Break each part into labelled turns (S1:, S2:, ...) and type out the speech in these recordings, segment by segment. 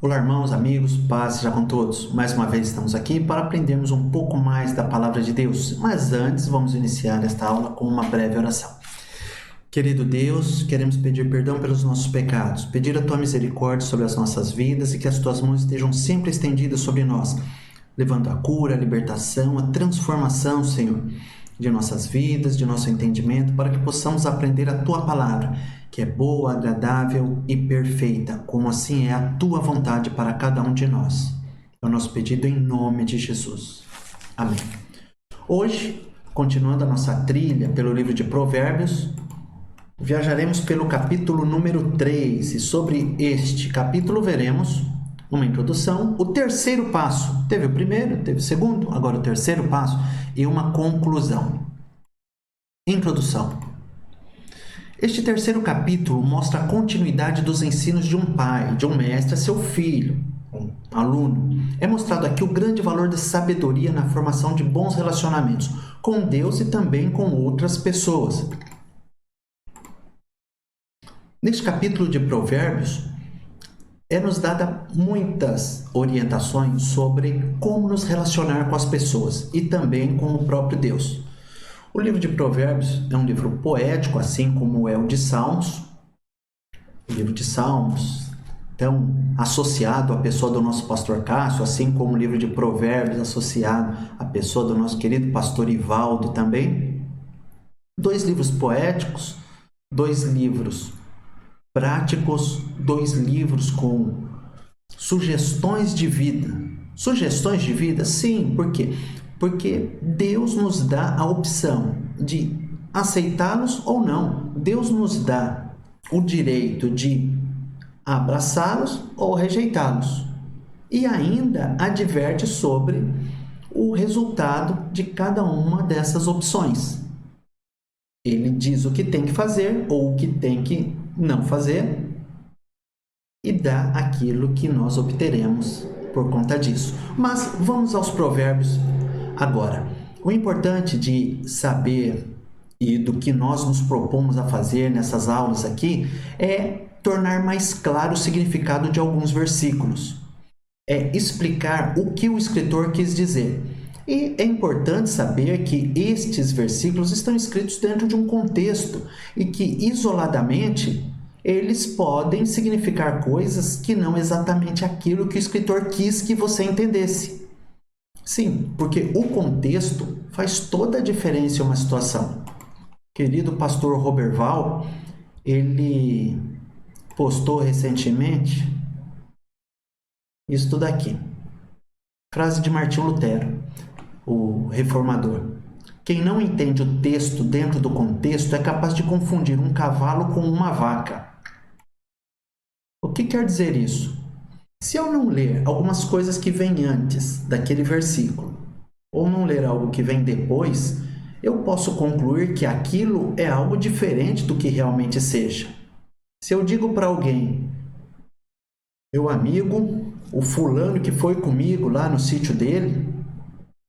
S1: Olá, irmãos, amigos, paz seja com todos. Mais uma vez estamos aqui para aprendermos um pouco mais da Palavra de Deus. Mas antes, vamos iniciar esta aula com uma breve oração. Querido Deus, queremos pedir perdão pelos nossos pecados, pedir a Tua misericórdia sobre as nossas vidas e que as Tuas mãos estejam sempre estendidas sobre nós, levando a cura, a libertação, a transformação, Senhor, de nossas vidas, de nosso entendimento, para que possamos aprender a Tua Palavra, que é boa, agradável e perfeita, como assim é a Tua vontade para cada um de nós. É o nosso pedido em nome de Jesus. Amém. Hoje, continuando a nossa trilha pelo livro de Provérbios, viajaremos pelo capítulo número 3 e sobre este capítulo veremos uma introdução, o terceiro passo. Teve o primeiro, teve o segundo, agora o terceiro passo e uma conclusão. Introdução. Este terceiro capítulo mostra a continuidade dos ensinos de um pai, de um mestre a seu filho, um aluno. É mostrado aqui o grande valor da sabedoria na formação de bons relacionamentos com Deus e também com outras pessoas. Neste capítulo de Provérbios, nos dada muitas orientações sobre como nos relacionar com as pessoas e também com o próprio Deus. O livro de Provérbios é um livro poético, assim como é o de Salmos. O livro de Salmos, então, associado à pessoa do nosso pastor Cássio, assim como o livro de Provérbios associado à pessoa do nosso querido pastor Ivaldo também. Dois livros poéticos, dois livros práticos, dois livros com sugestões de vida. Sugestões de vida? Sim, por quê? Porque Deus nos dá a opção de aceitá-los ou não. Deus nos dá o direito de abraçá-los ou rejeitá-los. E ainda adverte sobre o resultado de cada uma dessas opções. Ele diz o que tem que fazer ou o que tem que não fazer e dá aquilo que nós obteremos por conta disso. Mas vamos aos provérbios agora. O importante de saber e do que nós nos propomos a fazer nessas aulas aqui é tornar mais claro o significado de alguns versículos. É explicar o que o escritor quis dizer. E é importante saber que estes versículos estão escritos dentro de um contexto e que, isoladamente, eles podem significar coisas que não exatamente aquilo que o escritor quis que você entendesse. Sim, porque o contexto faz toda a diferença em uma situação. Querido pastor Roberval, ele postou recentemente isso daqui. Frase de Martinho Lutero, o reformador. Quem não entende o texto dentro do contexto é capaz de confundir um cavalo com uma vaca. O que quer dizer isso? Se eu não ler algumas coisas que vêm antes daquele versículo, ou não ler algo que vem depois, eu posso concluir que aquilo é algo diferente do que realmente seja. Se eu digo para alguém, meu amigo, o fulano que foi comigo lá no sítio dele,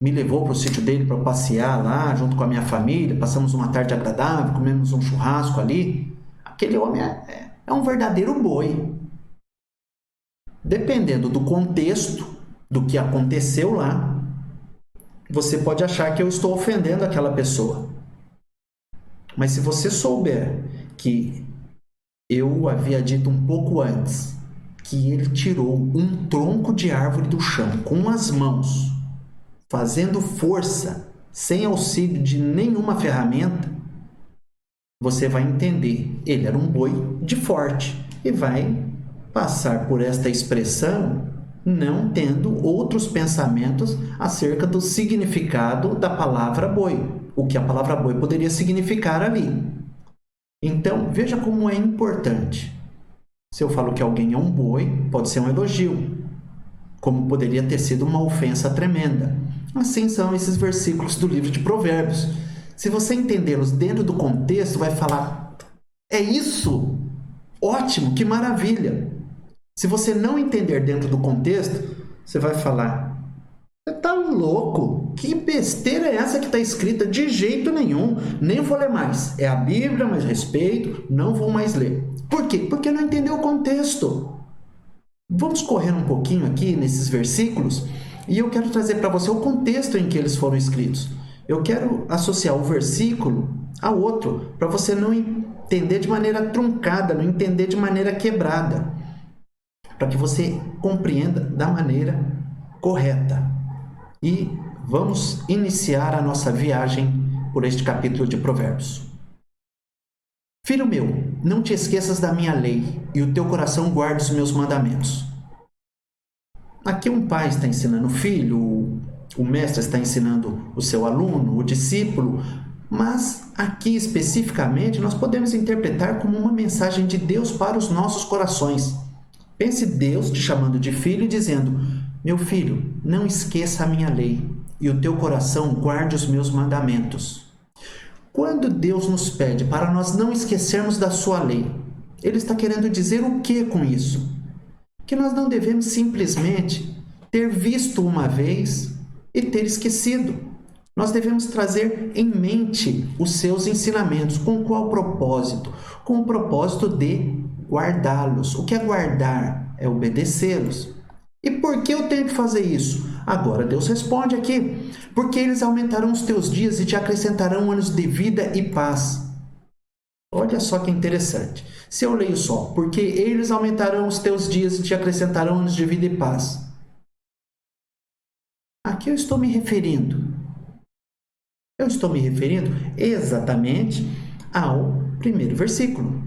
S1: me levou para o sítio dele para passear lá, junto com a minha família, passamos uma tarde agradável, comemos um churrasco ali. Aquele homem é um verdadeiro boi. Dependendo do contexto, do que aconteceu lá, você pode achar que eu estou ofendendo aquela pessoa. Mas se você souber que eu havia dito um pouco antes, que ele tirou um tronco de árvore do chão com as mãos, fazendo força, sem auxílio de nenhuma ferramenta, você vai entender. Ele era um boi de forte e vai passar por esta expressão não tendo outros pensamentos acerca do significado da palavra boi, o que a palavra boi poderia significar ali. Então, veja como é importante. Se eu falo que alguém é um boi, pode ser um elogio, como poderia ter sido uma ofensa tremenda. Assim são esses versículos do livro de Provérbios. Se você entendê-los dentro do contexto, vai falar, é isso? Ótimo, que maravilha! Se você não entender dentro do contexto, você vai falar, você tá louco? Que besteira é essa que está escrita? De jeito nenhum, nem vou ler mais. É a Bíblia, mas respeito, não vou mais ler. Por quê? Porque não entendeu o contexto. Vamos correr um pouquinho aqui nesses versículos e eu quero trazer para você o contexto em que eles foram escritos. Eu quero associar o versículo ao outro para você não entender de maneira truncada, não entender de maneira quebrada, para que você compreenda da maneira correta. E vamos iniciar a nossa viagem por este capítulo de Provérbios. Filho meu, não te esqueças da minha lei e o teu coração guarde os meus mandamentos. Aqui um pai está ensinando o filho, o mestre está ensinando o seu aluno, o discípulo, mas aqui especificamente nós podemos interpretar como uma mensagem de Deus para os nossos corações. Pense Deus te chamando de filho e dizendo: meu filho, não esqueça a minha lei e o teu coração guarde os meus mandamentos. Quando Deus nos pede para nós não esquecermos da sua lei, Ele está querendo dizer o que com isso? Que nós não devemos simplesmente ter visto uma vez e ter esquecido. Nós devemos trazer em mente os seus ensinamentos. Com qual propósito? Com o propósito de guardá-los. O que é guardar? É obedecê-los. E por que eu tenho que fazer isso? Agora Deus responde aqui: porque eles aumentarão os teus dias e te acrescentarão anos de vida e paz. Olha só que interessante. Se eu leio só, porque eles aumentarão os teus dias e te acrescentarão anos de vida e paz. A que eu estou me referindo? Eu estou me referindo exatamente ao primeiro versículo,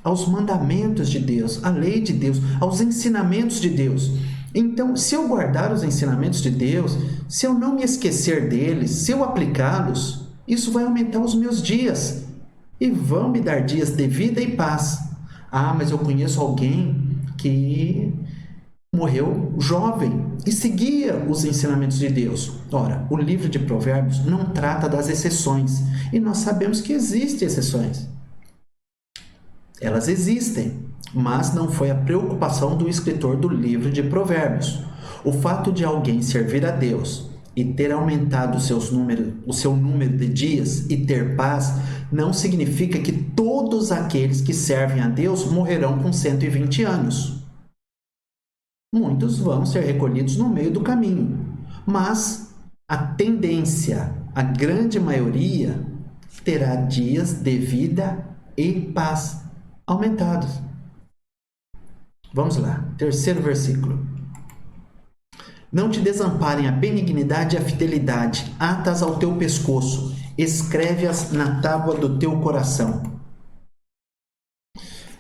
S1: aos mandamentos de Deus, à lei de Deus, aos ensinamentos de Deus. Então, se eu guardar os ensinamentos de Deus, se eu não me esquecer deles, se eu aplicá-los, isso vai aumentar os meus dias e vão me dar dias de vida e paz. Ah, mas eu conheço alguém que morreu jovem e seguia os ensinamentos de Deus. Ora, o livro de Provérbios não trata das exceções e nós sabemos que existem exceções. Elas existem, mas não foi a preocupação do escritor do livro de Provérbios. O fato de alguém servir a Deus e ter aumentado o seu número de dias e ter paz, não significa que todos aqueles que servem a Deus morrerão com 120 anos. Muitos vão ser recolhidos no meio do caminho, mas a tendência, a grande maioria, terá dias de vida e paz aumentados. Vamos lá, terceiro versículo. Não te desamparem a benignidade e a fidelidade, atas ao teu pescoço, escreve-as na tábua do teu coração.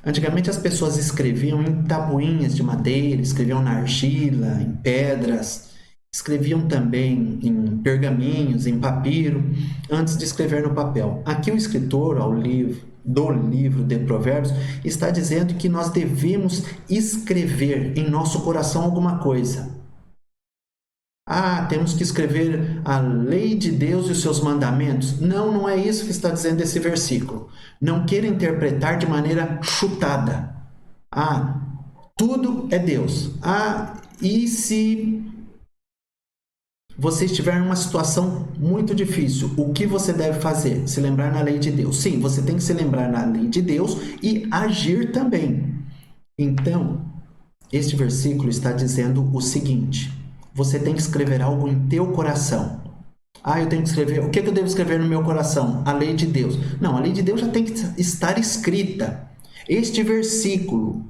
S1: Antigamente as pessoas escreviam em tabuinhas de madeira, escreviam na argila, em pedras, escreviam também em pergaminhos, em papiro, antes de escrever no papel. Aqui o escritor do livro de Provérbios está dizendo que nós devemos escrever em nosso coração alguma coisa. Ah, temos que escrever a lei de Deus e os seus mandamentos. Não, não é isso que está dizendo esse versículo. Não queira interpretar de maneira chutada. Ah, tudo é Deus. Ah, e se você estiver em uma situação muito difícil, o que você deve fazer? Se lembrar na lei de Deus. Sim, você tem que se lembrar na lei de Deus e agir também. Então, este versículo está dizendo o seguinte: você tem que escrever algo em teu coração. Ah, eu tenho que escrever... O que eu devo escrever no meu coração? A lei de Deus. Não, a lei de Deus já tem que estar escrita. Este versículo,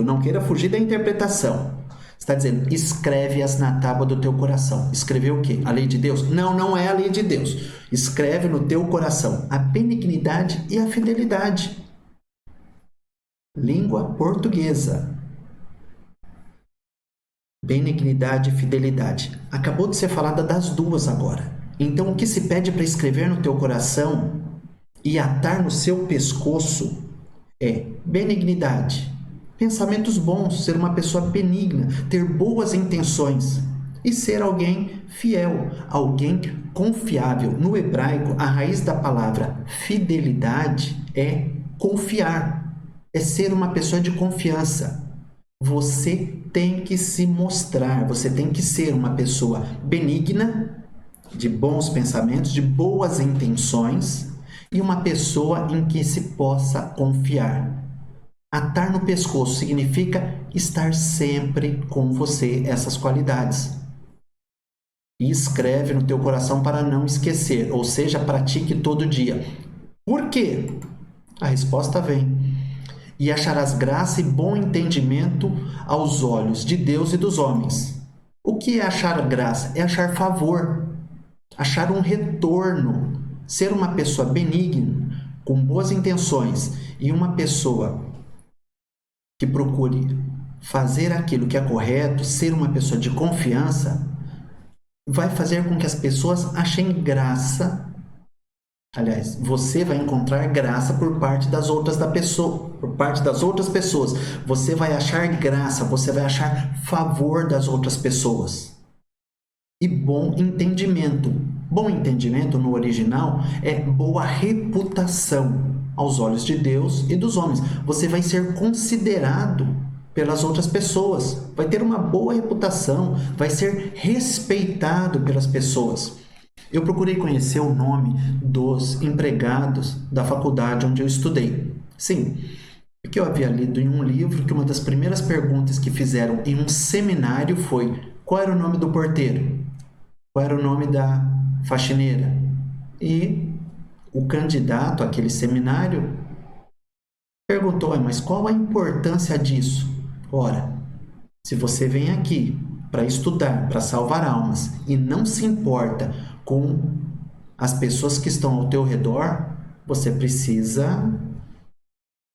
S1: não queira fugir da interpretação. Está dizendo, escreve-as na tábua do teu coração. Escrever o quê? A lei de Deus? Não, não é a lei de Deus. Escreve no teu coração a benignidade e a fidelidade. Língua portuguesa. Benignidade e fidelidade. Acabou de ser falada das duas agora. Então, o que se pede para escrever no teu coração e atar no seu pescoço é benignidade. Pensamentos bons, ser uma pessoa benigna, ter boas intenções e ser alguém fiel, alguém confiável. No hebraico, a raiz da palavra fidelidade é confiar, é ser uma pessoa de confiança. Você tem que se mostrar, você tem que ser uma pessoa benigna, de bons pensamentos, de boas intenções e uma pessoa em que se possa confiar. Atar no pescoço significa estar sempre com você essas qualidades. E escreve no teu coração para não esquecer, ou seja, pratique todo dia. Por quê? A resposta vem. E acharás graça e bom entendimento aos olhos de Deus e dos homens. O que é achar graça? É achar favor, achar um retorno, ser uma pessoa benigna, com boas intenções e uma pessoa que procure fazer aquilo que é correto, ser uma pessoa de confiança, vai fazer com que as pessoas achem graça. Aliás, você vai encontrar graça por parte das outras pessoas. Você vai achar graça, você vai achar favor das outras pessoas. E bom entendimento. Bom entendimento no original é boa reputação aos olhos de Deus e dos homens. Você vai ser considerado pelas outras pessoas, vai ter uma boa reputação, vai ser respeitado pelas pessoas. Eu procurei conhecer o nome dos empregados da faculdade onde eu estudei. Sim, porque eu havia lido em um livro que uma das primeiras perguntas que fizeram em um seminário foi: qual era o nome do porteiro? Qual era o nome da faxineira? E o candidato àquele seminário perguntou: mas qual a importância disso? Ora, se você vem aqui para estudar, para salvar almas e não se importa com as pessoas que estão ao teu redor, você precisa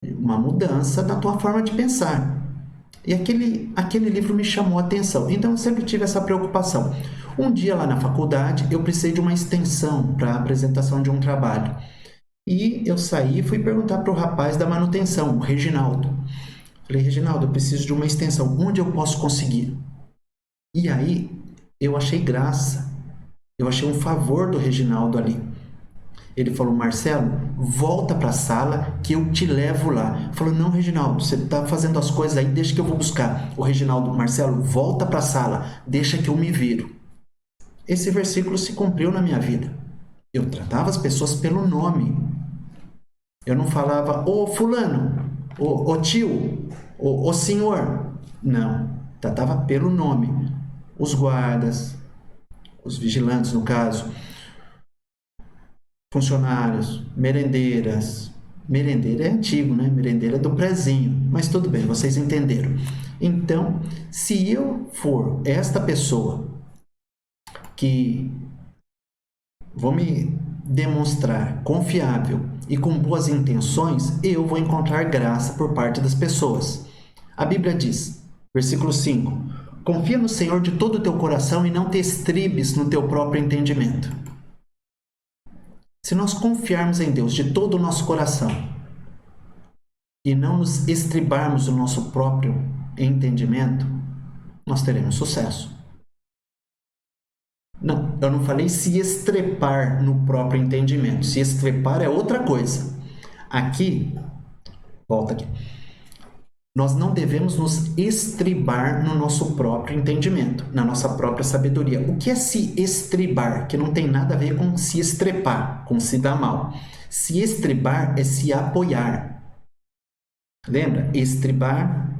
S1: de uma mudança na tua forma de pensar. E aquele livro me chamou a atenção. Então eu sempre tive essa preocupação. Um dia lá na faculdade eu precisei de uma extensão para a apresentação de um trabalho. E eu saí e fui perguntar para o rapaz da manutenção, o Reginaldo. Falei: Reginaldo, eu preciso de uma extensão. Onde eu posso conseguir? E aí eu achei graça. Eu achei um favor do Reginaldo ali. Ele falou: Marcelo, volta para a sala que eu te levo lá. Falou: não, Reginaldo, você está fazendo as coisas aí, deixa que eu vou buscar. O Reginaldo: Marcelo, volta para a sala, deixa que eu me viro. Esse versículo se cumpriu na minha vida. Eu tratava as pessoas pelo nome. Eu não falava: ô fulano, ô tio, ô senhor. Não, tratava pelo nome. Os guardas, os vigilantes no caso, funcionários, merendeiras. Merendeira é antigo, né? Merendeira é do prezinho. Mas tudo bem, vocês entenderam. Então, se eu for esta pessoa que vou me demonstrar confiável e com boas intenções, eu vou encontrar graça por parte das pessoas. A Bíblia diz, versículo 5: confia no Senhor de todo o teu coração e não te estribes no teu próprio entendimento. Se nós confiarmos em Deus de todo o nosso coração e não nos estribarmos no nosso próprio entendimento, nós teremos sucesso. Não, eu não falei se estrepar no próprio entendimento. Se estrepar é outra coisa. Aqui, volta aqui. Nós não devemos nos estribar no nosso próprio entendimento, na nossa própria sabedoria. O que é se estribar? Que não tem nada a ver com se estrepar, com se dar mal. Se estribar é se apoiar. Lembra? Estribar.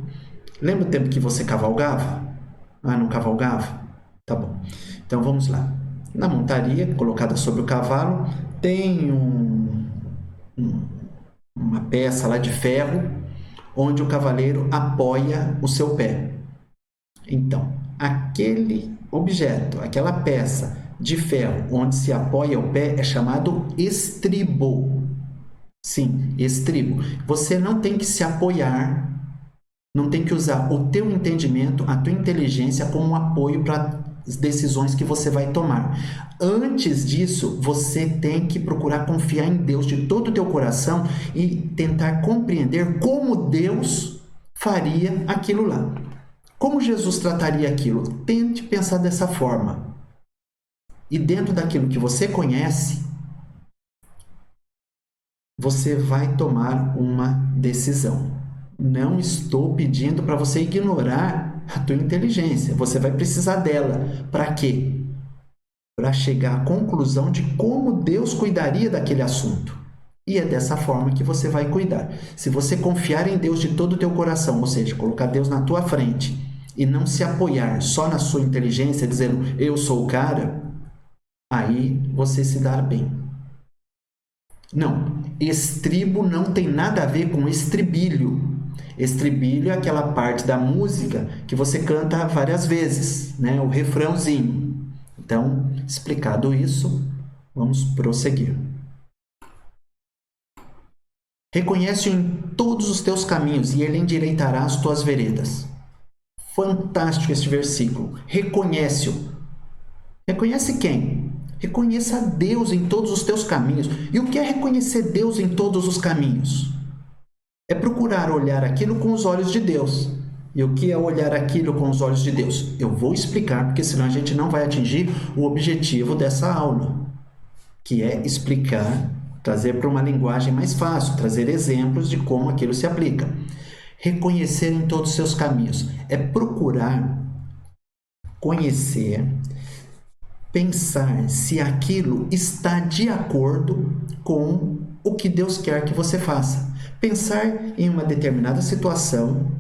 S1: Lembra o tempo que você cavalgava? Ah, não cavalgava? Tá bom. Então vamos lá. Na montaria, colocada sobre o cavalo, tem uma peça lá de ferro, onde o cavaleiro apoia o seu pé. Então, aquele objeto, aquela peça de ferro onde se apoia o pé é chamado estribo. Sim, estribo. Você não tem que se apoiar, não tem que usar o teu entendimento, a tua inteligência como um apoio para as decisões que você vai tomar. Antes disso, você tem que procurar confiar em Deus de todo o teu coração e tentar compreender como Deus faria aquilo lá. Como Jesus trataria aquilo? Tente pensar dessa forma. E dentro daquilo que você conhece, você vai tomar uma decisão. Não estou pedindo para você ignorar a tua inteligência. Você vai precisar dela. Para quê? Para chegar à conclusão de como Deus cuidaria daquele assunto. E é dessa forma que você vai cuidar. Se você confiar em Deus de todo o teu coração, ou seja, colocar Deus na tua frente e não se apoiar só na sua inteligência, dizendo eu sou o cara, aí você se dá bem. Não, estribo não tem nada a ver com estribilho. Estribilho é aquela parte da música que você canta várias vezes, né? O refrãozinho. Então, explicado isso, vamos prosseguir. Reconhece-o em todos os teus caminhos e ele endireitará as tuas veredas. Fantástico este versículo. Reconhece-o. Reconhece quem? Reconheça Deus em todos os teus caminhos. E o que é reconhecer Deus em todos os caminhos? É procurar olhar aquilo com os olhos de Deus. E o que é olhar aquilo com os olhos de Deus? Eu vou explicar, porque senão a gente não vai atingir o objetivo dessa aula, que é explicar, trazer para uma linguagem mais fácil, trazer exemplos de como aquilo se aplica. Reconhecer em todos os seus caminhos é procurar conhecer, pensar se aquilo está de acordo com o que Deus quer que você faça. Pensar em uma determinada situação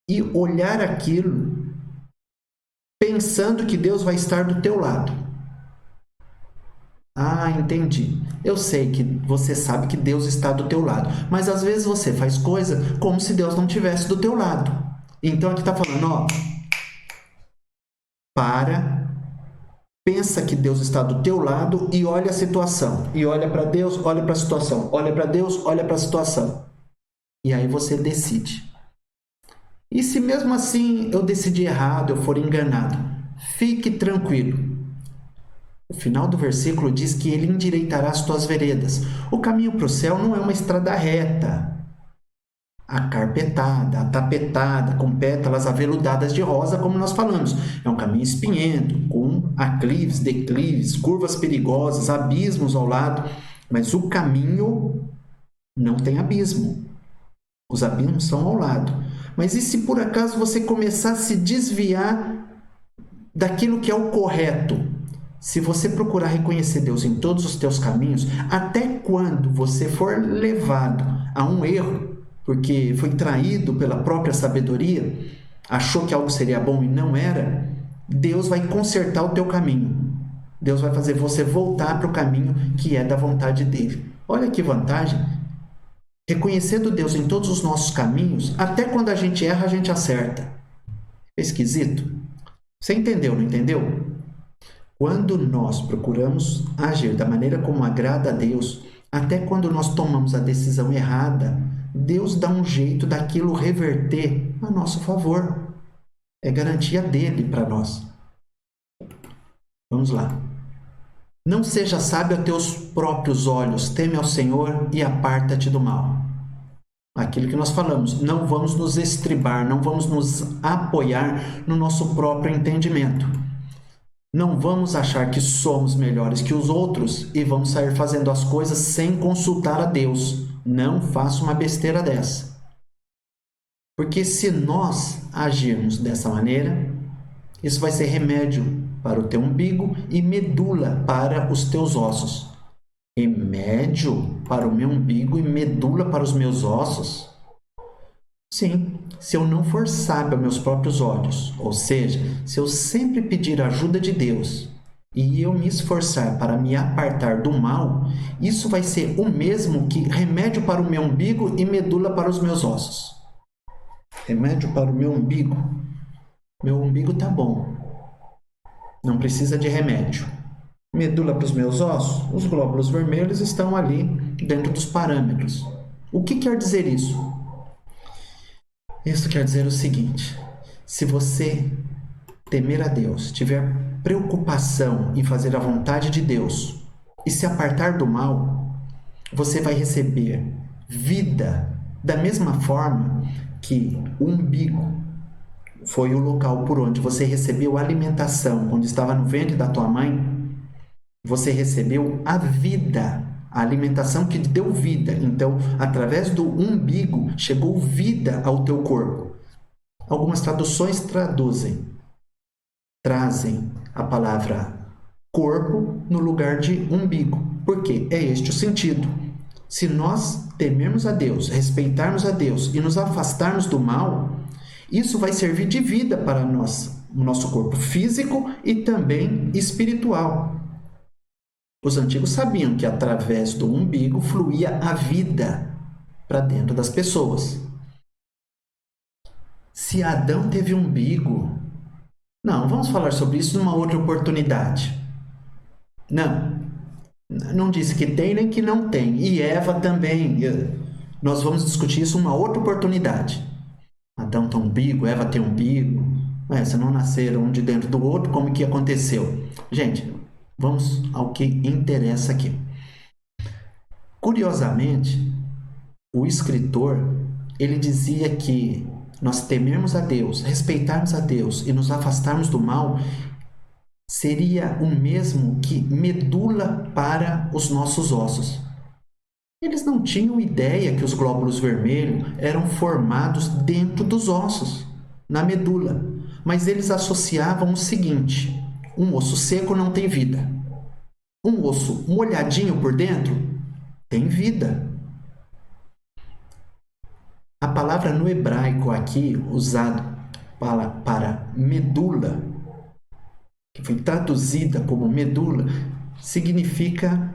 S1: e olhar aquilo pensando que Deus vai estar do teu lado. Ah, entendi. Eu sei que você sabe que Deus está do teu lado, mas às vezes você faz coisa como se Deus não estivesse do teu lado. Então aqui está falando, ó, pensa que Deus está do teu lado e olha a situação. E olha para Deus, olha para a situação. Olha para Deus, olha para a situação. E aí você decide. E se mesmo assim eu decidir errado, eu for enganado, fique tranquilo. O final do versículo diz que ele endireitará as tuas veredas. O caminho para o céu não é uma estrada reta, acarpetada, atapetada, com pétalas aveludadas de rosa, como nós falamos. É um caminho espinhento, com aclives, declives, curvas perigosas, abismos ao lado. Mas o caminho não tem abismo. Os abismos são ao lado. Mas e se por acaso você começar a se desviar daquilo que é o correto? Se você procurar reconhecer Deus em todos os teus caminhos, até quando você for levado a um erro, porque foi traído pela própria sabedoria, achou que algo seria bom e não era, Deus vai consertar o teu caminho. Deus vai fazer você voltar para o caminho que é da vontade dele. Olha que vantagem. Reconhecendo Deus em todos os nossos caminhos, até quando a gente erra, a gente acerta. É esquisito? Você entendeu, não entendeu? Quando nós procuramos agir da maneira como agrada a Deus, até quando nós tomamos a decisão errada, Deus dá um jeito daquilo reverter a nosso favor. É garantia dele para nós. Vamos lá. Não seja sábio a teus próprios olhos, teme ao Senhor e aparta-te do mal. Aquilo que nós falamos, não vamos nos estribar, não vamos nos apoiar no nosso próprio entendimento. Não vamos achar que somos melhores que os outros e vamos sair fazendo as coisas sem consultar a Deus. Não faça uma besteira dessa. Porque se nós agirmos dessa maneira, isso vai ser remédio para o teu umbigo e medula para os teus ossos. Remédio para o meu umbigo e medula para os meus ossos? Sim, se eu não for sábio aos meus próprios olhos, ou seja, se eu sempre pedir a ajuda de Deus e eu me esforçar para me apartar do mal, isso vai ser o mesmo que remédio para o meu umbigo e medula para os meus ossos. Remédio para o meu umbigo. Meu umbigo tá bom. Não precisa de remédio. Medula para os meus ossos? Os glóbulos vermelhos estão ali dentro dos parâmetros. O que quer dizer isso? Isso quer dizer o seguinte: se você temer a Deus, tiver preocupação em fazer a vontade de Deus e se apartar do mal, você vai receber vida da mesma forma que o umbigo foi o local por onde você recebeu a alimentação quando estava no ventre da tua mãe. Você recebeu a vida, a alimentação que te deu vida. Então, através do umbigo, chegou vida ao teu corpo. Algumas traduções trazem a palavra corpo no lugar de umbigo. Por quê? É este o sentido. Se nós temermos a Deus, respeitarmos a Deus e nos afastarmos do mal, isso vai servir de vida para nós, o nosso corpo físico e também espiritual. Os antigos sabiam que através do umbigo fluía a vida para dentro das pessoas. Se Adão teve umbigo, não, vamos falar sobre isso numa outra oportunidade. Não disse que tem nem que não tem. E Eva também. Nós vamos discutir isso numa outra oportunidade. Adão tem umbigo, Eva tem umbigo. Se não nasceram um de dentro do outro, como que aconteceu? Gente, vamos ao que interessa aqui. Curiosamente, o escritor, ele dizia que nós temermos a Deus, respeitarmos a Deus e nos afastarmos do mal seria o mesmo que medula para os nossos ossos. Eles não tinham ideia que os glóbulos vermelhos eram formados dentro dos ossos, na medula. Mas eles associavam o seguinte: um osso seco não tem vida. Um osso molhadinho por dentro tem vida. A palavra no hebraico aqui usada para medula, que foi traduzida como medula, significa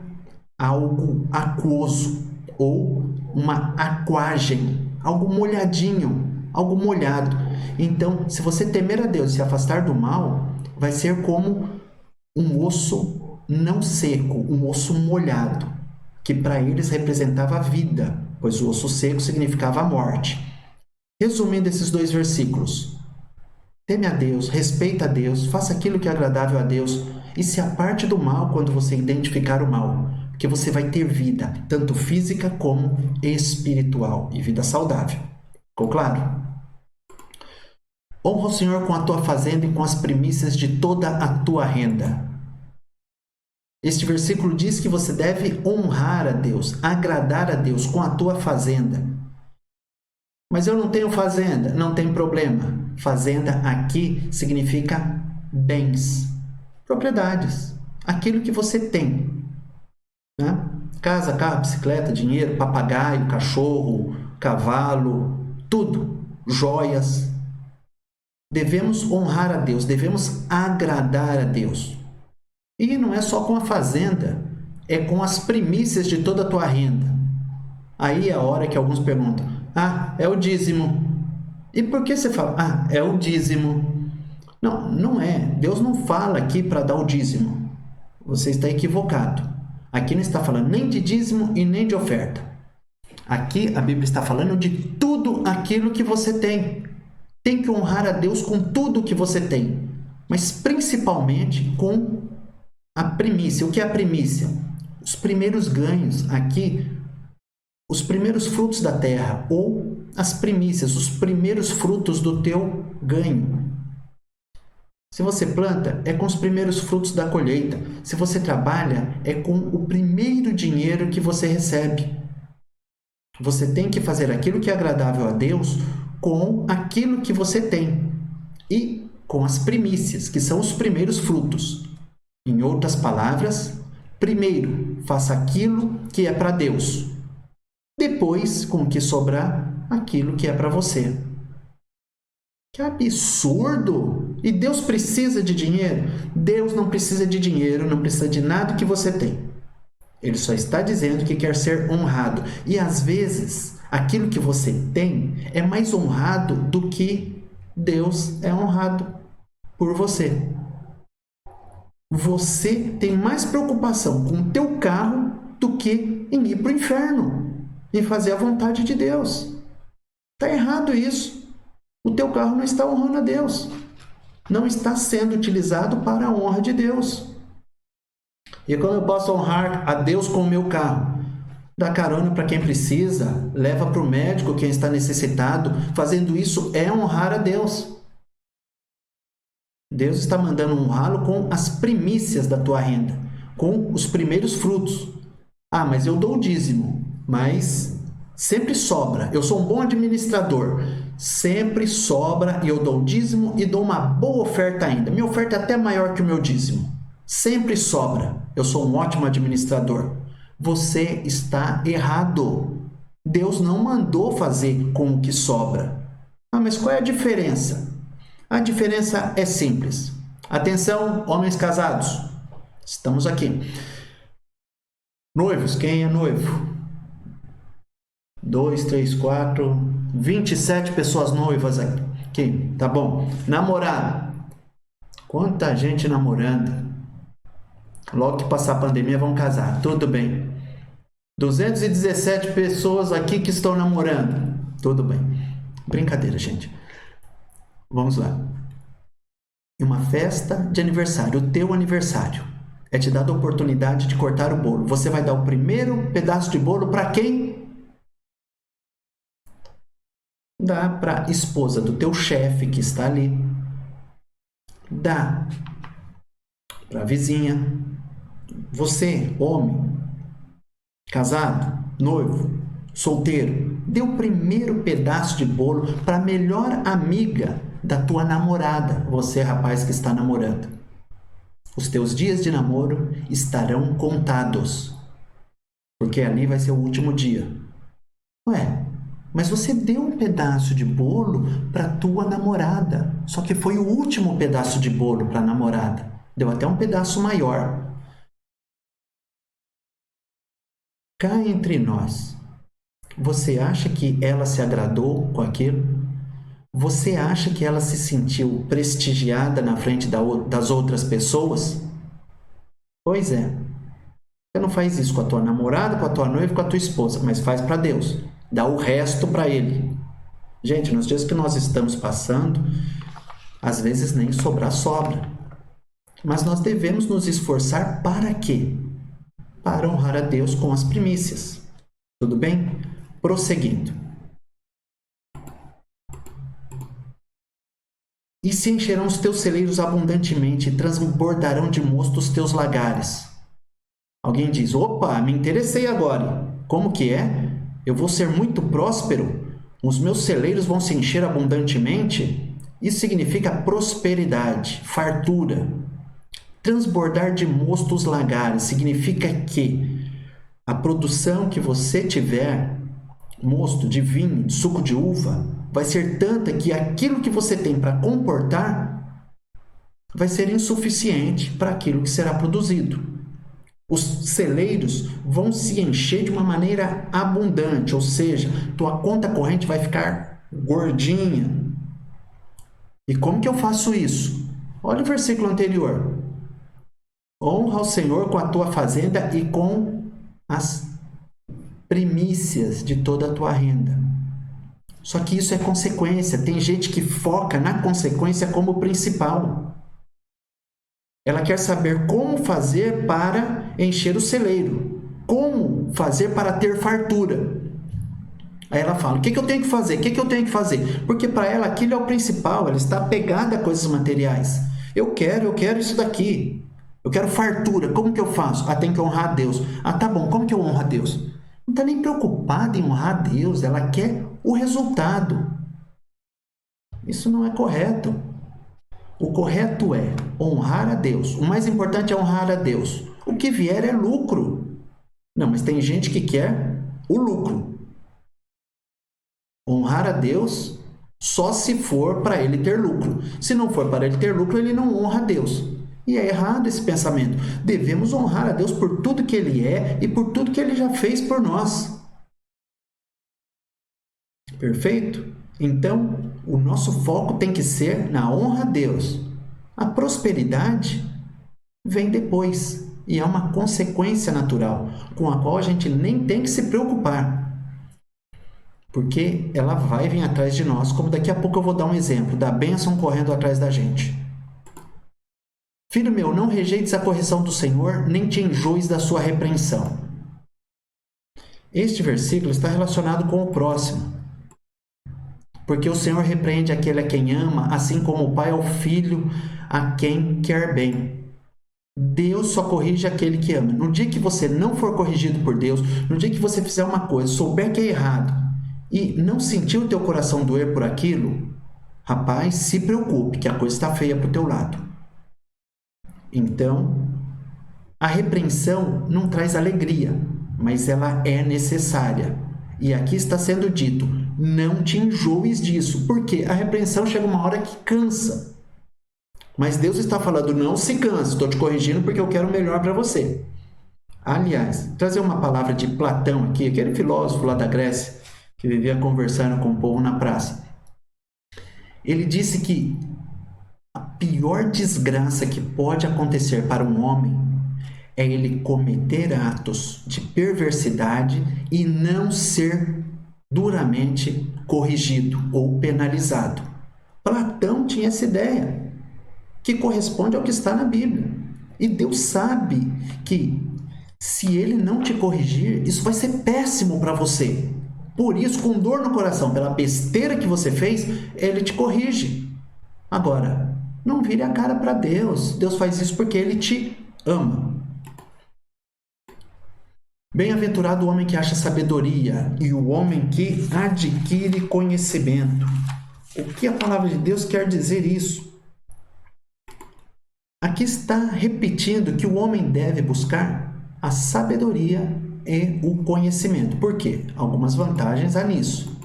S1: algo aquoso ou uma aquagem, algo molhadinho, algo molhado. Então, se você temer a Deus e se afastar do mal, vai ser como um osso não seco, um osso molhado, que para eles representava a vida, pois o osso seco significava a morte. Resumindo esses dois versículos: teme a Deus, respeita a Deus, faça aquilo que é agradável a Deus e se aparte do mal quando você identificar o mal, porque você vai ter vida, tanto física como espiritual, e vida saudável. Ficou claro? Honra o Senhor com a tua fazenda e com as primícias de toda a tua renda. Este versículo diz que você deve honrar a Deus, agradar a Deus com a tua fazenda. Mas eu não tenho fazenda, não tem problema. Fazenda aqui significa bens, propriedades, aquilo que você tem. Né? Casa, carro, bicicleta, dinheiro, papagaio, cachorro, cavalo, tudo, joias. Devemos honrar a Deus, devemos agradar a Deus. E não é só com a fazenda, é com as primícias de toda a tua renda. Aí é a hora que alguns perguntam: é o dízimo. E por que você fala, é o dízimo? Não, não é. Deus não fala aqui para dar o dízimo. Você está equivocado. Aqui não está falando nem de dízimo e nem de oferta. Aqui a Bíblia está falando de tudo aquilo que você tem. Tem que honrar a Deus com tudo que você tem, mas principalmente com a primícia. O que é a primícia? Os primeiros ganhos aqui, os primeiros frutos da terra, ou as primícias, os primeiros frutos do teu ganho. Se você planta, é com os primeiros frutos da colheita. Se você trabalha, é com o primeiro dinheiro que você recebe. Você tem que fazer aquilo que é agradável a Deus com aquilo que você tem e com as primícias, que são os primeiros frutos. Em outras palavras, primeiro, faça aquilo que é para Deus. Depois, com o que sobrar, aquilo que é para você. Que absurdo! E Deus precisa de dinheiro? Deus não precisa de dinheiro, não precisa de nada que você tem. Ele só está dizendo que quer ser honrado. E às vezes, aquilo que você tem é mais honrado do que Deus é honrado por você. Você tem mais preocupação com o teu carro do que em ir para o inferno e fazer a vontade de Deus. Está errado isso. O teu carro não está honrando a Deus. Não está sendo utilizado para a honra de Deus. E como eu posso honrar a Deus com o meu carro? Dá carona para quem precisa, leva para o médico quem está necessitado. Fazendo isso é honrar a Deus. Deus está mandando honrá-lo com as primícias da tua renda, com os primeiros frutos. Mas eu dou o dízimo, mas sempre sobra. Eu sou um bom administrador. Sempre sobra e eu dou o dízimo e dou uma boa oferta ainda. Minha oferta é até maior que o meu dízimo. Sempre sobra. Eu sou um ótimo administrador. Você está errado. Deus não mandou fazer com o que sobra. Ah, mas qual é a diferença? A diferença é simples. Atenção, homens casados. Estamos aqui. Noivos, quem é noivo? 2, 3, 4, 27 pessoas noivas aqui. Tá bom. Namorado. Quanta gente namorando. Logo que passar a pandemia vão casar. Tudo bem. 217 pessoas aqui que estão namorando. Tudo bem. Brincadeira, gente. Vamos lá. Em uma festa de aniversário, o teu aniversário, é te dada a oportunidade de cortar o bolo. Você vai dar o primeiro pedaço de bolo para quem? Dá para a esposa do teu chefe que está ali. Dá para a vizinha. Você, homem, casado, noivo, solteiro, dê o primeiro pedaço de bolo para a melhor amiga da tua namorada. Você, rapaz que está namorando. Os teus dias de namoro estarão contados, porque ali vai ser o último dia. Ué, mas você deu um pedaço de bolo para tua namorada, só que foi o último pedaço de bolo para a namorada. Deu até um pedaço maior. Cá entre nós, você acha que ela se agradou com aquilo? Você acha que ela se sentiu prestigiada na frente das outras pessoas? Pois é. Você não faz isso com a tua namorada, com a tua noiva, com a tua esposa, mas faz para Deus. Dá o resto para Ele. Gente, nos dias que nós estamos passando, às vezes nem sobra. Mas nós devemos nos esforçar para quê? Para honrar a Deus com as primícias. Tudo bem? Prosseguindo. E se encherão os teus celeiros abundantemente, e transbordarão de mosto os teus lagares. Alguém diz, opa, me interessei agora. Como que é? Eu vou ser muito próspero? Os meus celeiros vão se encher abundantemente? Isso significa prosperidade, fartura. Transbordar de mosto os lagares significa que a produção que você tiver, mosto de vinho, de suco de uva, vai ser tanta que aquilo que você tem para comportar vai ser insuficiente para aquilo que será produzido. Os celeiros vão se encher de uma maneira abundante, ou seja, tua conta corrente vai ficar gordinha. E como que eu faço isso? Olha o versículo anterior. Honra ao Senhor com a tua fazenda e com as primícias de toda a tua renda. Só que isso é consequência. Tem gente que foca na consequência como principal. Ela quer saber como fazer para encher o celeiro. Como fazer para ter fartura. Aí ela fala, o que eu tenho que fazer? O que eu tenho que fazer? Porque para ela aquilo é o principal. Ela está apegada a coisas materiais. Eu quero isso daqui. Eu quero fartura. Como que eu faço? Tem que honrar a Deus. Tá bom. Como que eu honro a Deus? Não está nem preocupada em honrar a Deus. Ela quer o resultado. Isso não é correto. O correto é honrar a Deus. O mais importante é honrar a Deus. O que vier é lucro. Não, mas tem gente que quer o lucro. Honrar a Deus só se for para ele ter lucro. Se não for para ele ter lucro, ele não honra a Deus. E é errado esse pensamento. Devemos honrar a Deus por tudo que Ele é e por tudo que Ele já fez por nós. Perfeito? Então, o nosso foco tem que ser na honra a Deus. A prosperidade vem depois e é uma consequência natural, com a qual a gente nem tem que se preocupar. Porque ela vai vir atrás de nós, como daqui a pouco eu vou dar um exemplo da bênção correndo atrás da gente. Filho meu, não rejeites a correção do Senhor, nem te enjoes da sua repreensão. Este versículo está relacionado com o próximo. Porque o Senhor repreende aquele a quem ama, assim como o pai ao filho a quem quer bem. Deus só corrige aquele que ama. No dia que você não for corrigido por Deus, no dia que você fizer uma coisa, souber que é errado, e não sentir o teu coração doer por aquilo, rapaz, se preocupe, que a coisa está feia para o teu lado. Então, a repreensão não traz alegria. mas ela é necessária. E aqui está sendo dito, não te enjoes disso, porque a repreensão chega uma hora que cansa. Mas Deus está falando, não se canse, estou te corrigindo porque eu quero o melhor para você. Aliás, trazer uma palavra de Platão aqui, aquele filósofo lá da Grécia, que vivia conversando com o povo na praça. Ele disse que a pior desgraça que pode acontecer para um homem é ele cometer atos de perversidade e não ser duramente corrigido ou penalizado. Platão tinha essa ideia, que corresponde ao que está na Bíblia. E Deus sabe que se ele não te corrigir, isso vai ser péssimo para você. Por isso, com dor no coração, pela besteira que você fez, ele te corrige. Agora, não vire a cara para Deus. Deus faz isso porque ele te ama. Bem-aventurado o homem que acha sabedoria e o homem que adquire conhecimento. O que a palavra de Deus quer dizer isso? Aqui está repetindo que o homem deve buscar a sabedoria e o conhecimento. Por quê? Algumas vantagens há nisso.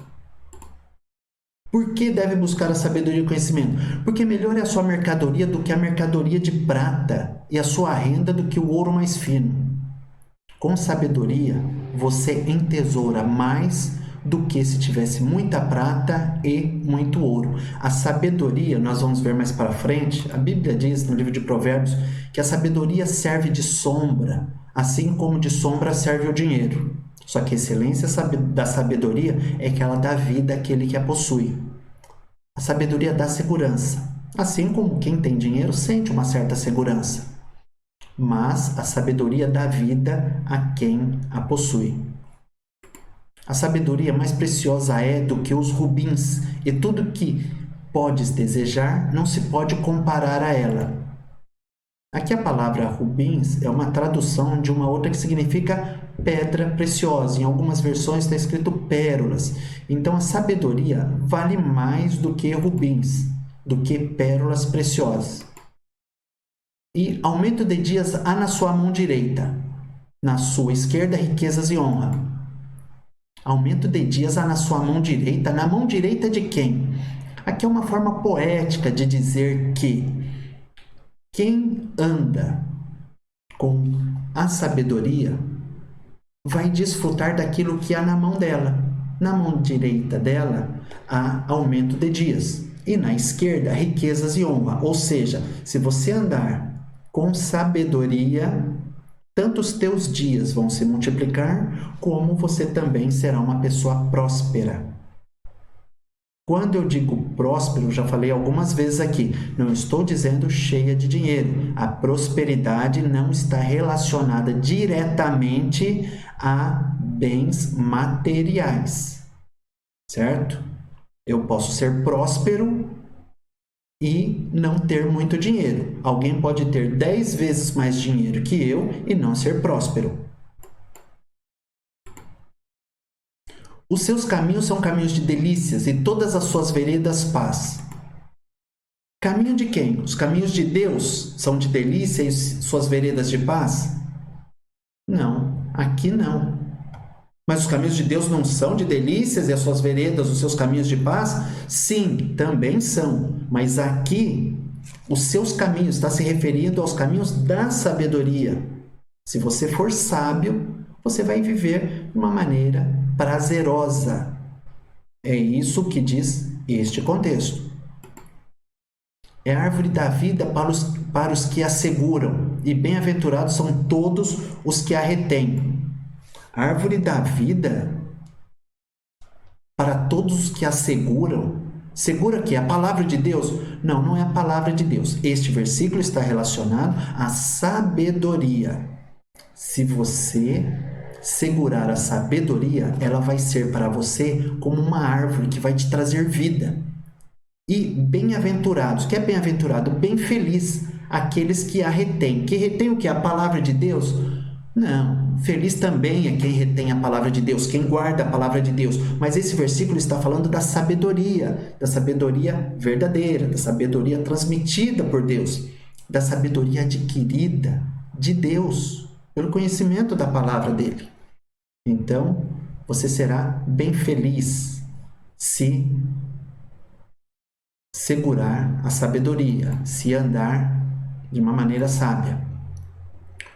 S1: Por que deve buscar a sabedoria e o conhecimento? Porque melhor é a sua mercadoria do que a mercadoria de prata e a sua renda do que o ouro mais fino. Com sabedoria, você entesoura mais do que se tivesse muita prata e muito ouro. A sabedoria, nós vamos ver mais para frente, a Bíblia diz no livro de Provérbios que a sabedoria serve de sombra, assim como de sombra serve o dinheiro. Só que a excelência da sabedoria é que ela dá vida àquele que a possui. A sabedoria dá segurança, assim como quem tem dinheiro sente uma certa segurança. Mas a sabedoria dá vida a quem a possui. A sabedoria mais preciosa é do que os rubins, e tudo que podes desejar não se pode comparar a ela. Aqui a palavra rubins é uma tradução de uma outra que significa pedra preciosa. Em algumas versões está escrito pérolas. Então a sabedoria vale mais do que rubins, do que pérolas preciosas. E aumento de dias há na sua mão direita, na sua esquerda riquezas e honra. Aumento de dias há na sua mão direita, na mão direita de quem? Aqui é uma forma poética de dizer que quem anda com a sabedoria vai desfrutar daquilo que há na mão dela. Na mão direita dela há aumento de dias e na esquerda riquezas e honra. Ou seja, se você andar com sabedoria, tanto os teus dias vão se multiplicar, como você também será uma pessoa próspera. Quando eu digo próspero, já falei algumas vezes aqui, não estou dizendo cheia de dinheiro. A prosperidade não está relacionada diretamente a bens materiais, certo? Eu posso ser próspero e não ter muito dinheiro. Alguém pode ter 10 vezes mais dinheiro que eu e não ser próspero. Os seus caminhos são caminhos de delícias e todas as suas veredas paz. Caminho de quem? Os caminhos de Deus são de delícia e suas veredas de paz? Não, aqui não. Mas os caminhos de Deus não são de delícias e as suas veredas, os seus caminhos de paz? Sim, também são. Mas aqui, os seus caminhos está se referindo aos caminhos da sabedoria. Se você for sábio, você vai viver de uma maneira prazerosa. É isso que diz este contexto. É a árvore da vida para os que a seguram, e bem-aventurados são todos os que a retêm. A árvore da vida para todos os que a seguram. Segura que é a palavra de Deus? Não, não é a palavra de Deus. Este versículo está relacionado à sabedoria. Se você segurar a sabedoria, ela vai ser para você como uma árvore que vai te trazer vida. E bem-aventurados, que é bem-aventurado? Bem feliz, aqueles que a retêm. Que retém o que? A palavra de Deus? Não, feliz também é quem retém a palavra de Deus, quem guarda a palavra de Deus. Mas esse versículo está falando da sabedoria verdadeira, da sabedoria transmitida por Deus, da sabedoria adquirida de Deus, pelo conhecimento da palavra dele. Então, você será bem feliz se segurar a sabedoria, se andar de uma maneira sábia.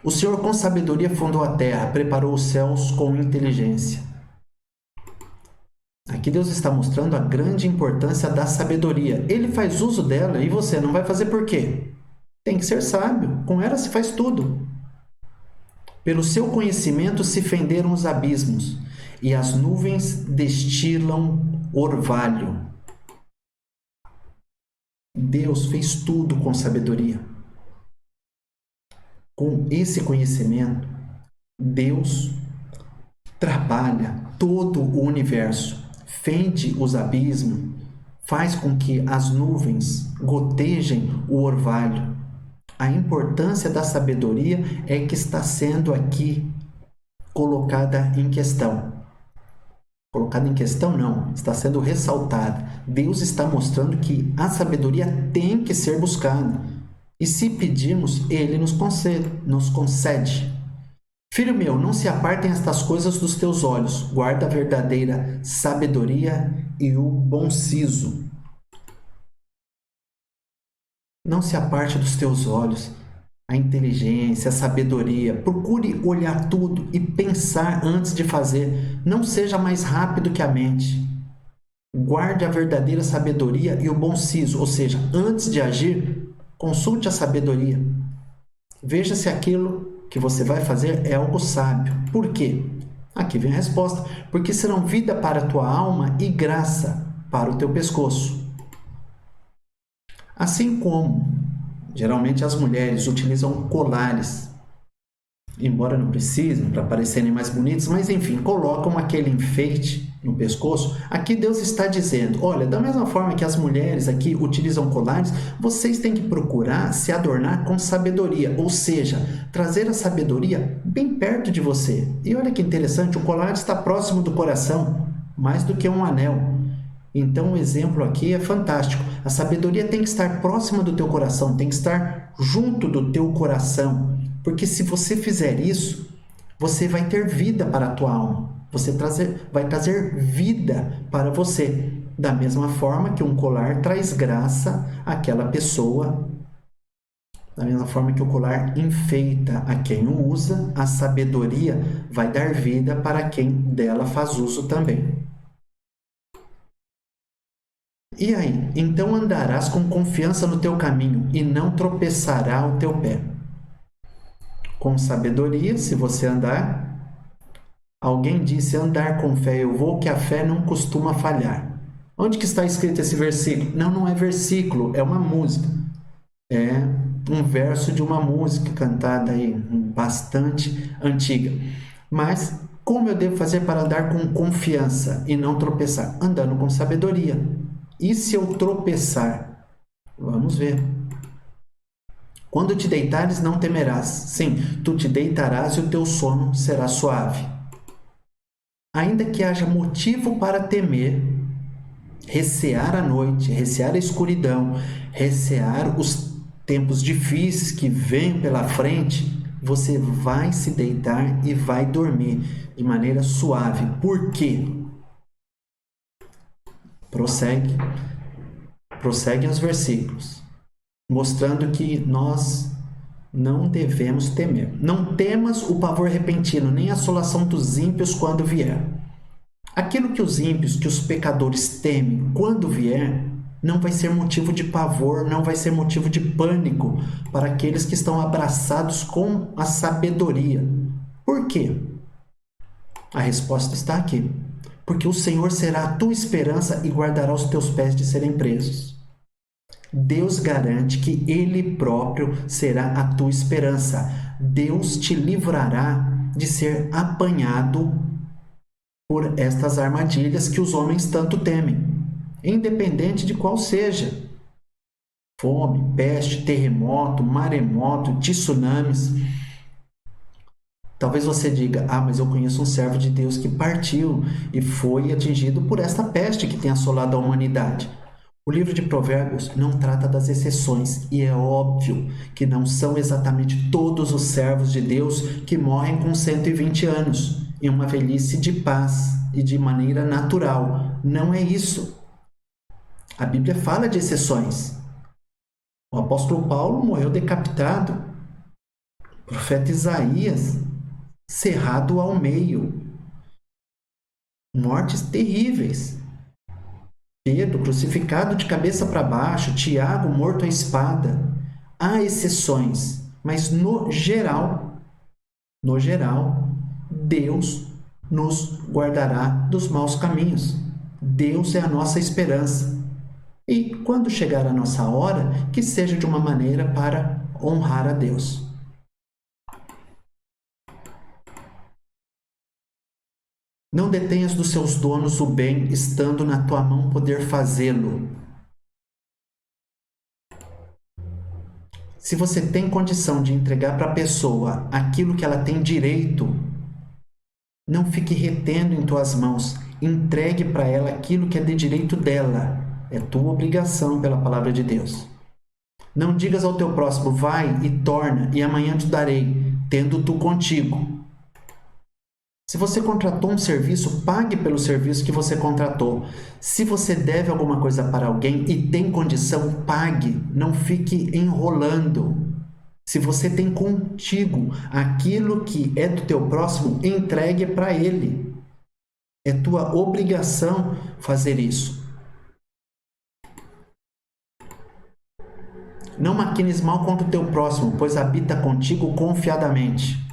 S1: O Senhor com sabedoria fundou a terra, preparou os céus com inteligência. Aqui Deus está mostrando a grande importância da sabedoria. Ele faz uso dela e você não vai fazer por quê? Tem que ser sábio. Com ela se faz tudo. Pelo seu conhecimento se fenderam os abismos e as nuvens destilam orvalho. Deus fez tudo com sabedoria. Com esse conhecimento, Deus trabalha todo o universo, fende os abismos, faz com que as nuvens gotejem o orvalho. A importância da sabedoria é que está sendo aqui colocada em questão. Colocada em questão não, está sendo ressaltada. Deus está mostrando que a sabedoria tem que ser buscada. E se pedirmos, Ele nos concede. Filho meu, não se apartem estas coisas dos teus olhos. Guarda a verdadeira sabedoria e o bom siso. Não se aparte dos teus olhos a inteligência, a sabedoria. Procure olhar tudo e pensar antes de fazer. Não seja mais rápido que a mente. Guarde a verdadeira sabedoria e o bom siso, ou seja, antes de agir, consulte a sabedoria. Veja se aquilo que você vai fazer é algo sábio. Por quê? Aqui vem a resposta. Porque serão vida para a tua alma e graça para o teu pescoço. Assim como, geralmente as mulheres utilizam colares, embora não precisem para parecerem mais bonitos, mas enfim, colocam aquele enfeite no pescoço. Aqui Deus está dizendo, olha, da mesma forma que as mulheres aqui utilizam colares, vocês têm que procurar se adornar com sabedoria, ou seja, trazer a sabedoria bem perto de você. E olha que interessante, o colar está próximo do coração, mais do que um anel. Então o exemplo aqui é fantástico. A sabedoria tem que estar próxima do teu coração, tem que estar junto do teu coração. Porque se você fizer isso, você vai ter vida para a tua alma. Você vai trazer vida para você. Da mesma forma que um colar traz graça àquela pessoa. Da mesma forma que o colar enfeita a quem o usa, a sabedoria vai dar vida para quem dela faz uso também. E aí? Então andarás com confiança no teu caminho e não tropeçará o teu pé. Com sabedoria, se você andar, alguém disse andar com fé, eu vou, que a fé não costuma falhar. Onde que está escrito esse versículo? Não é versículo, é uma música. É um verso de uma música cantada aí, bastante antiga. Mas como eu devo fazer para andar com confiança e não tropeçar? Andando com sabedoria. E se eu tropeçar? Vamos ver. Quando te deitares, não temerás. Sim, tu te deitarás e o teu sono será suave. Ainda que haja motivo para temer, recear a noite, recear a escuridão, recear os tempos difíceis que vêm pela frente, você vai se deitar e vai dormir de maneira suave. Por quê? Prosseguem os versículos, mostrando que nós não devemos temer. Não temas o pavor repentino, nem a assolação dos ímpios quando vier. Aquilo que os ímpios, que os pecadores temem quando vier, não vai ser motivo de pavor, não vai ser motivo de pânico para aqueles que estão abraçados com a sabedoria. Por quê? A resposta está aqui. Porque o Senhor será a tua esperança e guardará os teus pés de serem presos. Deus garante que Ele próprio será a tua esperança. Deus te livrará de ser apanhado por estas armadilhas que os homens tanto temem, independente de qual seja. Fome, peste, terremoto, maremoto, tsunamis. Talvez você diga, mas eu conheço um servo de Deus que partiu e foi atingido por esta peste que tem assolado a humanidade. O livro de Provérbios não trata das exceções e é óbvio que não são exatamente todos os servos de Deus que morrem com 120 anos. em uma velhice de paz e de maneira natural. Não é isso. A Bíblia fala de exceções. O apóstolo Paulo morreu decapitado. O profeta Isaías, cerrado ao meio. Mortes terríveis. Pedro crucificado de cabeça para baixo. Tiago morto à espada. Há exceções, mas no geral, Deus nos guardará dos maus caminhos. Deus é a nossa esperança. E quando chegar a nossa hora, que seja de uma maneira para honrar a Deus. Não detenhas dos seus donos o bem, estando na tua mão poder fazê-lo. Se você tem condição de entregar para a pessoa aquilo que ela tem direito, não fique retendo em tuas mãos. Entregue para ela aquilo que é de direito dela. É tua obrigação pela palavra de Deus. Não digas ao teu próximo, vai e torna, e amanhã te darei, tendo tu contigo. Se você contratou um serviço, pague pelo serviço que você contratou. Se você deve alguma coisa para alguém e tem condição, pague. Não fique enrolando. Se você tem contigo aquilo que é do teu próximo, entregue para ele. É tua obrigação fazer isso. Não maquines mal contra o teu próximo, pois habita contigo confiadamente.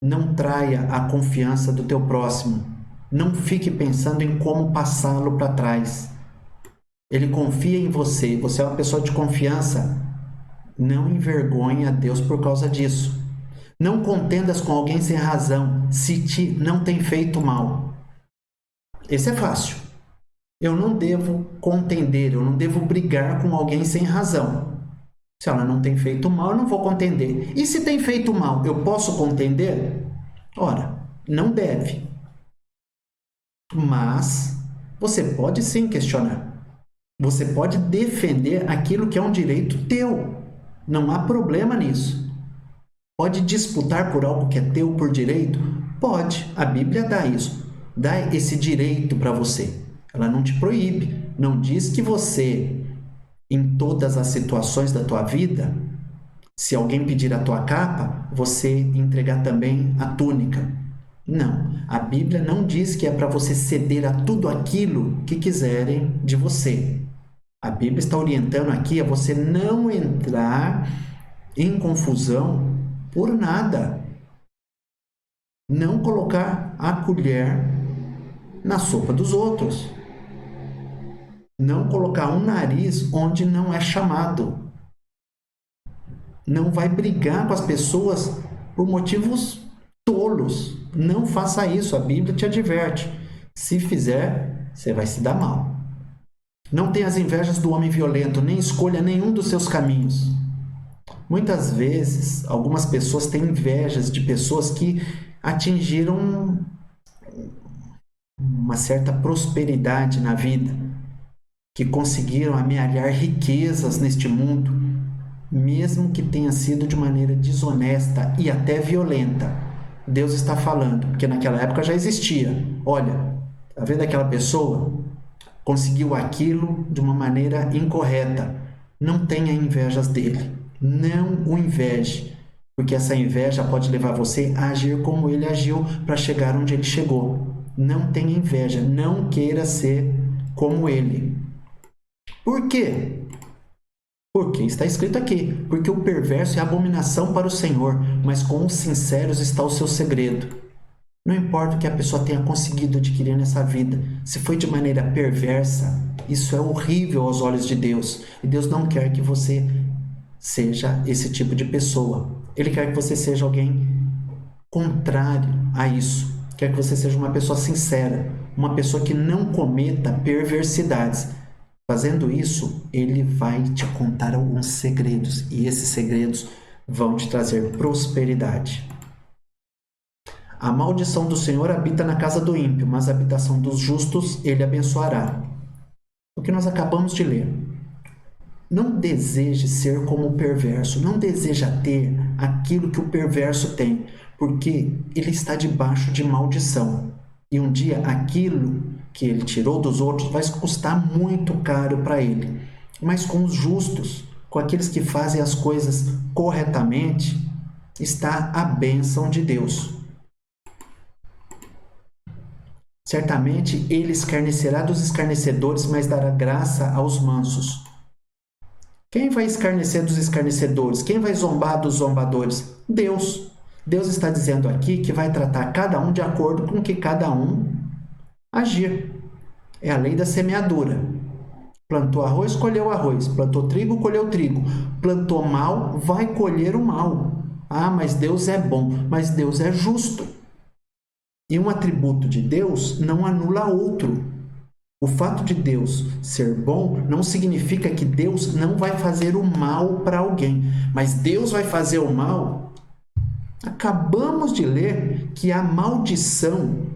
S1: Não traia a confiança do teu próximo. Não fique pensando em como passá-lo para trás. Ele confia em você, você é uma pessoa de confiança. Não envergonhe a Deus por causa disso. Não contendas com alguém sem razão, se te não tem feito mal. Esse é fácil. Eu não devo contender, eu não devo brigar com alguém sem razão. Se ela não tem feito mal, eu não vou contender. E se tem feito mal, eu posso contender? Ora, não deve. Mas você pode sim questionar. Você pode defender aquilo que é um direito teu. Não há problema nisso. Pode disputar por algo que é teu por direito? Pode. A Bíblia dá isso. Dá esse direito para você. Ela não te proíbe. Não diz que você, em todas as situações da tua vida, se alguém pedir a tua capa, você entregar também a túnica. Não. A Bíblia não diz que é para você ceder a tudo aquilo que quiserem de você. A Bíblia está orientando aqui a você não entrar em confusão por nada. Não colocar a colher na sopa dos outros. Não colocar um nariz onde não é chamado. Não vai brigar com as pessoas por motivos tolos. Não faça isso, a Bíblia te adverte. Se fizer, você vai se dar mal. Não tenha as invejas do homem violento, nem escolha nenhum dos seus caminhos. Muitas vezes, algumas pessoas têm invejas de pessoas que atingiram uma certa prosperidade na vida, que conseguiram amealhar riquezas neste mundo, mesmo que tenha sido de maneira desonesta e até violenta. Deus está falando, porque naquela época já existia. Olha, está vendo aquela pessoa? Conseguiu aquilo de uma maneira incorreta. Não tenha invejas dele. Não o inveje, porque essa inveja pode levar você a agir como ele agiu para chegar onde ele chegou. Não tenha inveja, não queira ser como ele. Por quê? Porque está escrito aqui, porque o perverso é abominação para o Senhor, mas com os sinceros está o seu segredo. Não importa o que a pessoa tenha conseguido adquirir nessa vida, se foi de maneira perversa, isso é horrível aos olhos de Deus. E Deus não quer que você seja esse tipo de pessoa. Ele quer que você seja alguém contrário a isso. Quer que você seja uma pessoa sincera, uma pessoa que não cometa perversidades. Fazendo isso, ele vai te contar alguns segredos, e esses segredos vão te trazer prosperidade. A maldição do Senhor habita na casa do ímpio, mas a habitação dos justos ele abençoará. O que nós acabamos de ler. Não deseje ser como o perverso, não deseja ter aquilo que o perverso tem, porque ele está debaixo de maldição. E um dia aquilo que ele tirou dos outros vai custar muito caro para ele. Mas com os justos, com aqueles que fazem as coisas corretamente, está a bênção de Deus. Certamente ele escarnecerá dos escarnecedores, mas dará graça aos mansos. Quem vai escarnecer dos escarnecedores? Quem vai zombar dos zombadores? Deus. Deus está dizendo aqui que vai tratar cada um de acordo com o que cada um agir. É a lei da semeadura. Plantou arroz, colheu arroz. Plantou trigo, colheu trigo. Plantou mal, vai colher o mal. Ah, mas Deus é bom, mas Deus é justo. E um atributo de Deus não anula outro. O fato de Deus ser bom não significa que Deus não vai fazer o mal para alguém, mas Deus vai fazer o mal. Acabamos de ler que há maldição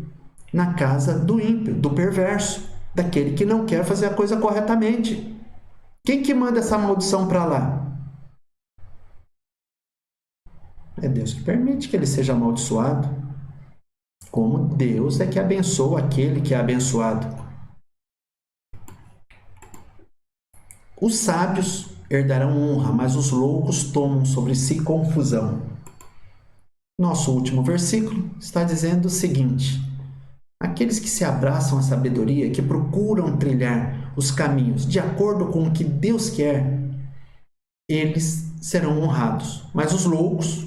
S1: na casa do ímpio, do perverso, daquele que não quer fazer a coisa corretamente. Quem que manda essa maldição para lá? É Deus que permite que ele seja amaldiçoado. Como Deus é que abençoa aquele que é abençoado. Os sábios herdarão honra, mas os loucos tomam sobre si confusão. Nosso último versículo está dizendo o seguinte: aqueles que se abraçam à sabedoria, que procuram trilhar os caminhos de acordo com o que Deus quer, eles serão honrados. Mas os loucos,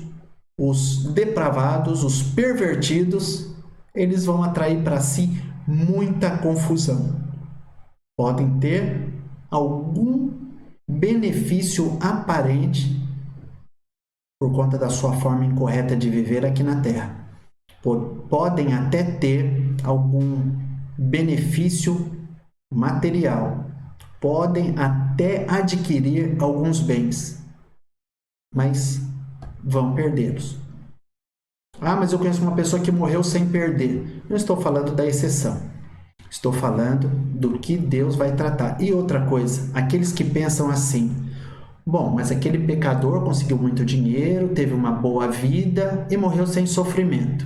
S1: os depravados, os pervertidos, eles vão atrair para si muita confusão. Podem ter algum benefício aparente por conta da sua forma incorreta de viver aqui na Terra. Podem até ter algum benefício material. Podem até adquirir alguns bens, mas vão perdê-los. Ah, mas eu conheço uma pessoa que morreu sem perder. Não estou falando da exceção. Estou falando do que Deus vai tratar. E outra coisa, aqueles que pensam assim: bom, mas aquele pecador conseguiu muito dinheiro, teve uma boa vida e morreu sem sofrimento.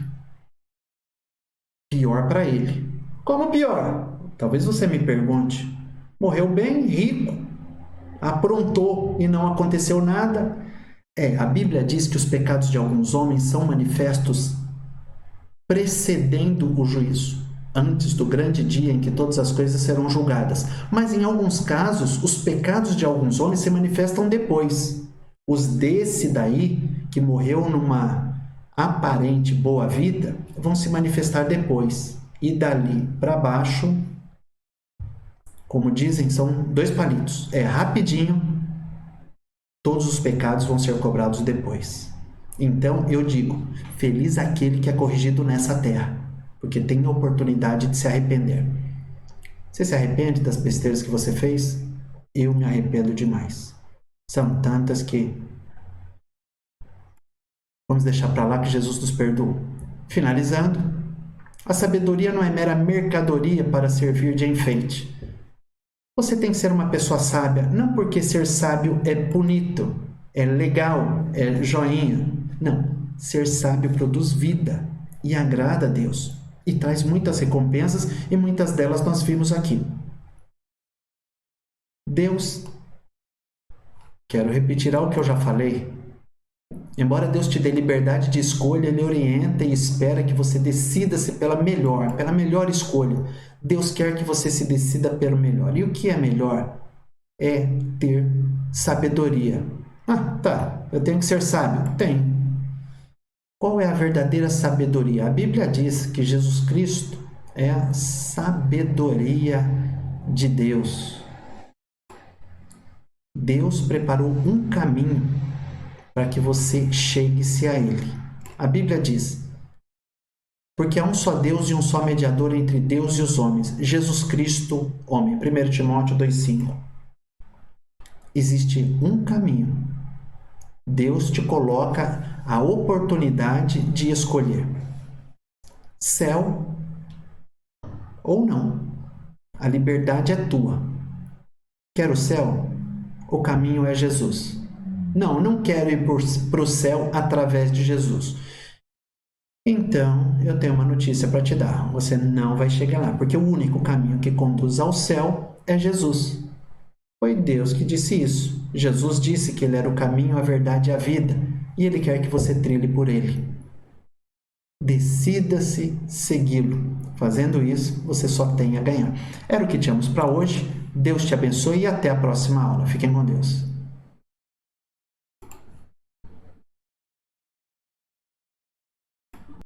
S1: Pior para ele. Como pior? Talvez você me pergunte. Morreu bem, rico, aprontou e não aconteceu nada. A Bíblia diz que os pecados de alguns homens são manifestos precedendo o juízo, antes do grande dia em que todas as coisas serão julgadas. Mas em alguns casos, os pecados de alguns homens se manifestam depois. Os desse daí, que morreu numa aparente boa vida, vão se manifestar depois. E dali para baixo, como dizem, são 2 palitos. É rapidinho. Todos os pecados vão ser cobrados depois. Então, eu digo, feliz aquele que é corrigido nessa terra, porque tem a oportunidade de se arrepender. Você se arrepende das besteiras que você fez? Eu me arrependo demais. São tantas que vamos deixar para lá, que Jesus nos perdoa. Finalizando, a sabedoria não é mera mercadoria para servir de enfeite. Você tem que ser uma pessoa sábia, não porque ser sábio é bonito, é legal, é joinha. Não, ser sábio produz vida e agrada a Deus e traz muitas recompensas, e muitas delas nós vimos aqui. Deus, quero repetir algo que eu já falei. Embora Deus te dê liberdade de escolha, Ele orienta e espera que você decida-se pela melhor escolha. Deus quer que você se decida pelo melhor. E o que é melhor? É ter sabedoria. Ah, tá, eu tenho que ser sábio? Tem. Qual é a verdadeira sabedoria? A Bíblia diz que Jesus Cristo é a sabedoria de Deus. Deus preparou um caminho para que você chegue-se a Ele. A Bíblia diz: porque há um só Deus e um só mediador entre Deus e os homens, Jesus Cristo, homem. 1 Timóteo 2,5. Existe um caminho. Deus te coloca a oportunidade de escolher céu ou não. A liberdade é tua. Quer o céu? O caminho é Jesus. Não quero ir para o céu através de Jesus. Então, eu tenho uma notícia para te dar. Você não vai chegar lá, porque o único caminho que conduz ao céu é Jesus. Foi Deus que disse isso. Jesus disse que ele era o caminho, a verdade e a vida, e ele quer que você trilhe por ele. Decida-se segui-lo. Fazendo isso, você só tem a ganhar. Era o que tínhamos para hoje. Deus te abençoe e até a próxima aula. Fiquem com Deus.